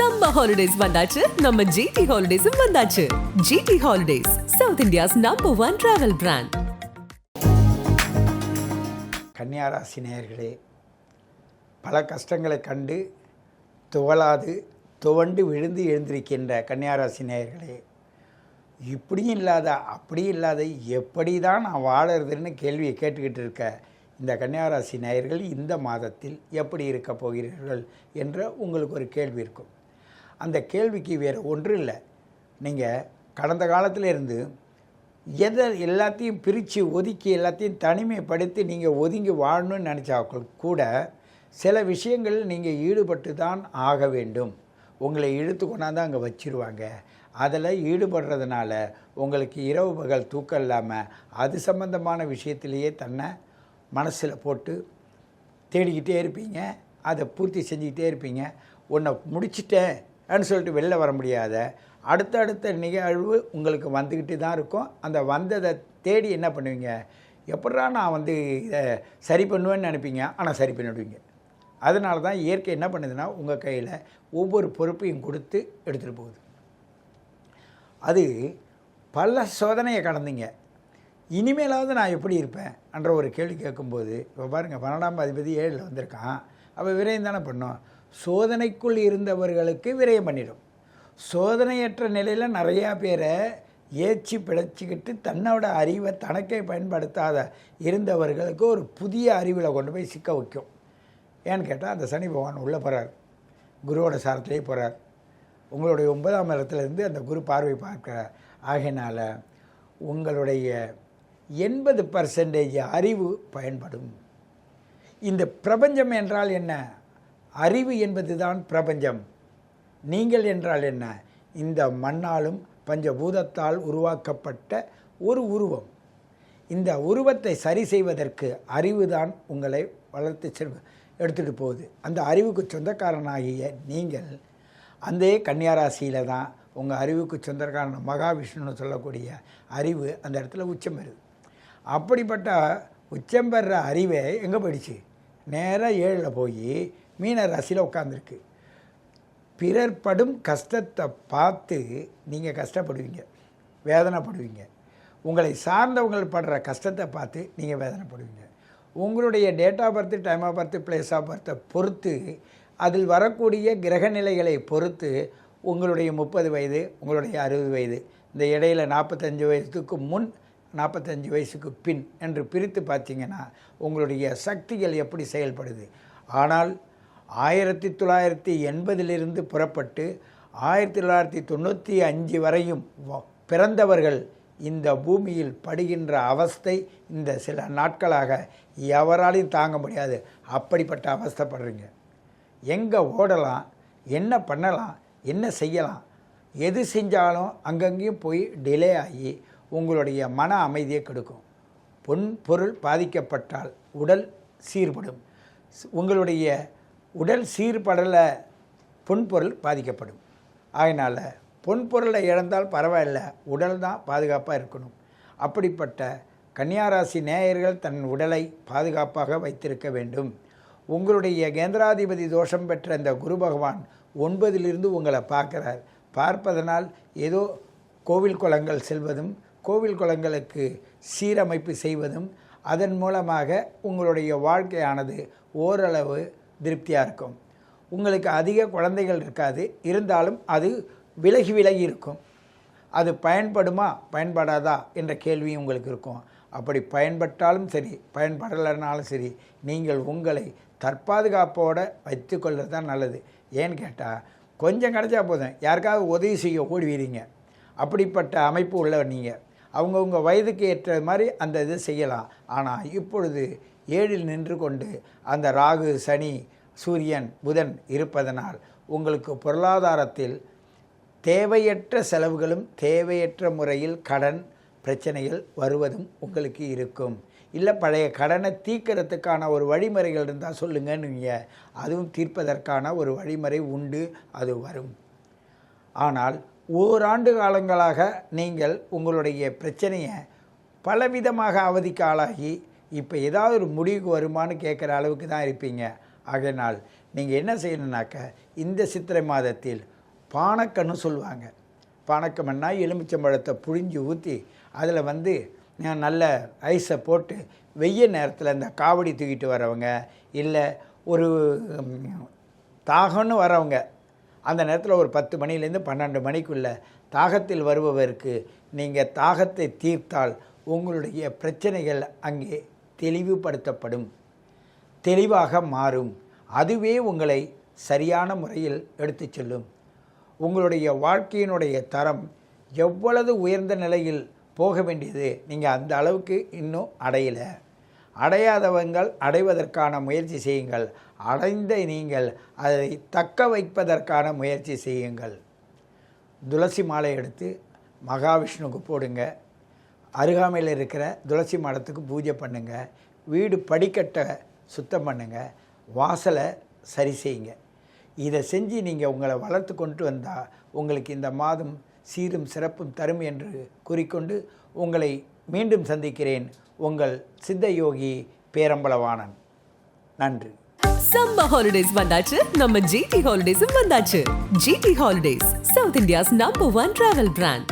Summer holidays வந்தாச்சு, நம்ம GT Holidays வந்தாச்சு. GT Holidays, South India's #1 travel brand. கன்னியா ராசி நேயர்களே, பல கஷ்டங்களை கண்டு துவளாது துவண்டு விழுந்து எழுந்திருக்கின்ற கன்னியா ராசி நேயர்களே, இப்படியும் இல்லாத அப்படியும் இல்லாத எப்படி தான் நான் வாழறதுன்னு கேள்வியை கேட்டுக்கிட்டு இருக்க இந்த கன்னியா ராசி நேயர்கள் இந்த மாதத்தில் எப்படி இருக்க போகிறீர்கள் என்ற உங்களுக்கு ஒரு கேள்வி இருக்கும். அந்த கேள்விக்கு வேறு ஒன்றும் இல்லை. நீங்கள் கடந்த காலத்தில் இருந்து எல்லாத்தையும் பிரித்து ஒதுக்கி எல்லாத்தையும் தனிமைப்படுத்தி நீங்கள் ஒதுங்கி வாழணும்னு நினச்சாக்கள் கூட சில விஷயங்கள் நீங்கள் ஈடுபட்டு தான் ஆக வேண்டும். உங்களை இழுத்து கொண்டாந்து அங்கே வச்சிருவாங்க. அதில் ஈடுபடுறதுனால உங்களுக்கு இரவு பகல் தூக்கம் இல்லாமல் அது சம்பந்தமான விஷயத்திலேயே தன்னை மனசில் போட்டு தேடிக்கிட்டே இருப்பீங்க. அதை பூர்த்தி செஞ்சுக்கிட்டே இருப்பீங்க. ஒன்றை முடிச்சிட்டேன்னு சொல்லிட்டு வெளில வர முடியாத அடுத்தடுத்த நிகழ்வு உங்களுக்கு வந்துக்கிட்டு தான் இருக்கும். அந்த வந்ததை தேடி என்ன பண்ணுவீங்க, எப்படா நான் இதை சரி பண்ணுவேன்னு நினைப்பீங்க. ஆனால் சரி பண்ணிவிடுவீங்க. அதனால தான் இயற்கை என்ன பண்ணுதுன்னா உங்கள் கையில் ஒவ்வொரு பொறுப்பையும் கொடுத்து எடுத்துகிட்டு போகுது. அது பல சோதனையை கடந்தீங்க. இனிமேலாவது நான் எப்படி இருப்பேன் என்ற ஒரு கேள்வி கேட்கும்போது, இப்போ பாருங்கள் 12ஆம் அதிபதி 7ல் வந்திருக்கான். அப்போ விரயம் தானே பண்ணோம். சோதனைக்குள் இருந்தவர்களுக்கு விரயம் பண்ணிடும். சோதனையற்ற நிலையில் நிறையா பேரை ஏற்றி பிழைச்சிக்கிட்டு தன்னோட அறிவை தனக்கே பயன்படுத்தாத இருந்தவர்களுக்கு ஒரு புதிய அறிவில் கொண்டு போய் சிக்க வைக்கும். ஏன்னு கேட்டால் அந்த சனி பகவான் உள்ளே போகிறார், குருவோட சாரத்திலே போகிறார். உங்களுடைய 9ஆம் இடத்துலேருந்து அந்த குரு பார்வை பார்க்கிறார். ஆகையினால் உங்களுடைய 80% அறிவு பயன்படும். இந்த பிரபஞ்சம் என்றால் என்ன? அறிவு என்பது தான் பிரபஞ்சம். நீங்கள் என்றால் என்ன? இந்த மண்ணாலும் பஞ்சபூதத்தால் உருவாக்கப்பட்ட ஒரு உருவம். இந்த உருவத்தை சரி செய்வதற்கு அறிவு தான் உங்களை வளர்த்து எடுத்துகிட்டு போகுது. அந்த அறிவுக்கு சொந்தக்காரனாகிய நீங்கள் அந்த கன்னியா ராசியில் தான் உங்கள் அறிவுக்கு சொந்தக்காரன் மகாவிஷ்ணுன்னு சொல்லக்கூடிய அறிவு அந்த இடத்துல உச்சம் பெறுது. அப்படிப்பட்ட உச்சம் பெற அறிவை எங்கே போயிடுச்சு? நேராக 7ல் போய் மீன ராசியில் உட்காந்துருக்கு. பிறர் படும் கஷ்டத்தை பார்த்து நீங்கள் கஷ்டப்படுவீங்க, வேதனைப்படுவீங்க. உங்களை சார்ந்தவங்கள் படுற கஷ்டத்தை பார்த்து நீங்கள் வேதனைப்படுவீங்க. உங்களுடைய date of birth, time of birth, place of பர்த்தை பொறுத்து, அதில் வரக்கூடிய கிரகநிலைகளை பொறுத்து உங்களுடைய 30 வயது, உங்களுடைய 60 வயது, இந்த இடையில் 45 வயசுக்கு முன், 45 வயசுக்கு பின் என்று பிரித்து பார்த்தீங்கன்னா உங்களுடைய சக்திகள் எப்படி செயல்படுது. ஆனால் 1980 புறப்பட்டு 1995 வரையும் பிறந்தவர்கள் இந்த பூமியில் படுகின்ற அவஸ்தை இந்த சில நாட்களாக எவராலையும் தாங்க முடியாது. அப்படிப்பட்ட அவஸ்தைப்படுறீங்க. எங்கே ஓடலாம், என்ன பண்ணலாம், என்ன செய்யலாம், எது செஞ்சாலும் அங்கங்கேயும் போய் டிலே ஆகி உங்களுடைய மன அமைதியை கெடுக்கும். பொருள் பாதிக்கப்பட்டால் உடல் சீர்படும். உங்களுடைய உடல் சீர்படலை, பொருள் பாதிக்கப்படும். அதனால் பொருளை இழந்தால் பரவாயில்லை, உடல் தான் பாதுகாப்பாக இருக்கணும். அப்படிப்பட்ட கன்னியா ராசி நேயர்கள் தன் உடலை பாதுகாப்பாக வைத்திருக்க வேண்டும். உங்களுடைய கேந்திராதிபதி தோஷம் பெற்ற இந்த குரு பகவான் 9லிருந்து உங்களை பார்க்குறார். பார்ப்பதனால் ஏதோ கோவில் குளங்கள் செல்வதும், கோவில் குளங்களுக்கு சீரமைப்பு செய்வதும், அதன் மூலமாக உங்களுடைய வாழ்க்கையானது ஓரளவு திருப்தியாக இருக்கும். உங்களுக்கு அதிக குழந்தைகள் இருக்காது, இருந்தாலும் அது விலகி விலகி இருக்கும். அது பயன்படுமா பயன்படாதா என்ற கேள்வியும் உங்களுக்கு இருக்கும். அப்படி பயன்பட்டாலும் சரி, பயன்படலைனாலும் சரி, நீங்கள் உங்களை தற்பாதுகாப்போடு வைத்து கொள்வது தான் நல்லது. ஏன்னு கேட்டால் கொஞ்சம் கிடச்சா போதும் யாருக்காவது உதவி செய்ய ஓடுவீங்க. அப்படிப்பட்ட அமைப்பு உள்ளவர் நீங்கள். அவங்கவுங்க வயதுக்கு ஏற்ற மாதிரி அந்த இது செய்யலாம். ஆனால் இப்பொழுது 7ல் நின்று கொண்டு அந்த ராகு, சனி, சூரியன், புதன் இருப்பதனால் உங்களுக்கு பொருளாதாரத்தில் தேவையற்ற செலவுகளும் தேவையற்ற முறையில் கடன் பிரச்சனைகள் வருவதும் உங்களுக்கு இருக்கும். இல்லை பழைய கடனை தீர்க்கிறதுக்கான ஒரு வழிமுறைகள் இருந்தால் சொல்லுங்கன்னு நீங்கள், அதுவும் தீர்ப்பதற்கான ஒரு வழிமுறை உண்டு, அது வரும். ஆனால் ஓராண்டு காலங்களாக நீங்கள் உங்களுடைய பிரச்சனையை பலவிதமாக அவதிக்கு ஆளாகி இப்போ ஏதாவது ஒரு முடிவுக்கு வருமானு கேட்குற அளவுக்கு தான் இருப்பீங்க. ஆகையினால் நீங்கள் என்ன செய்யணுன்னாக்க இந்த சித்திரை மாதத்தில் பானக்கன்னு சொல்லுவாங்க. பானக்கம்னா எலுமிச்சம்பழத்தை புழிஞ்சு ஊற்றி அதில் நல்ல ஐஸை போட்டு வெய்ய நேரத்தில் இந்த காவடி தூக்கிட்டு வரவங்க இல்லை ஒரு தாகம்னு வரவங்க அந்த நேரத்தில் ஒரு 10 மணிலேருந்து 12 மணிக்குள்ளே தாகத்தில் வருபவருக்கு நீங்கள் தாகத்தை தீர்த்தால் உங்களுடைய பிரச்சனைகள் அங்கே தெளிவுபடுத்தப்படும், தெளிவாக மாறும். அதுவே உங்களை சரியான முறையில் எடுத்து செல்லும். உங்களுடைய வாழ்க்கையினுடைய தரம் எவ்வளவு உயர்ந்த நிலையில் போக வேண்டியது நீங்கள் அந்த அளவுக்கு இன்னும் அடையலை. அடையாதவங்கள் அடைவதற்கான முயற்சி செய்யுங்கள். அடைந்த நீங்கள் அதை தக்க வைப்பதற்கான முயற்சி செய்யுங்கள். துளசி மாலை எடுத்து மகாவிஷ்ணுவுக்கு போடுங்க. அருகாமையில் இருக்கிற துளசி மரத்துக்கு பூஜை பண்ணுங்கள். வீடு படிக்கட்டை சுத்தம் பண்ணுங்கள். வாசலை சரி செய்யுங்க. இதை செஞ்சு நீங்கள் உங்களை வளர்த்து கொண்டு வந்தால் உங்களுக்கு இந்த மாதம் சீரும் சிறப்பும் தரும் என்று கூறிக்கொண்டு உங்களை மீண்டும் சந்திக்கிறேன். உங்கள் சித்த யோகி பேரம்பலவாணன். நன்றி. சம்மர் ஹாலிடேஸ் வந்தாச்சு, நம்ம ஜிடி ஹாலிடேஸும் வந்தாச்சு. GT holidays, south India's number 1 travel brand.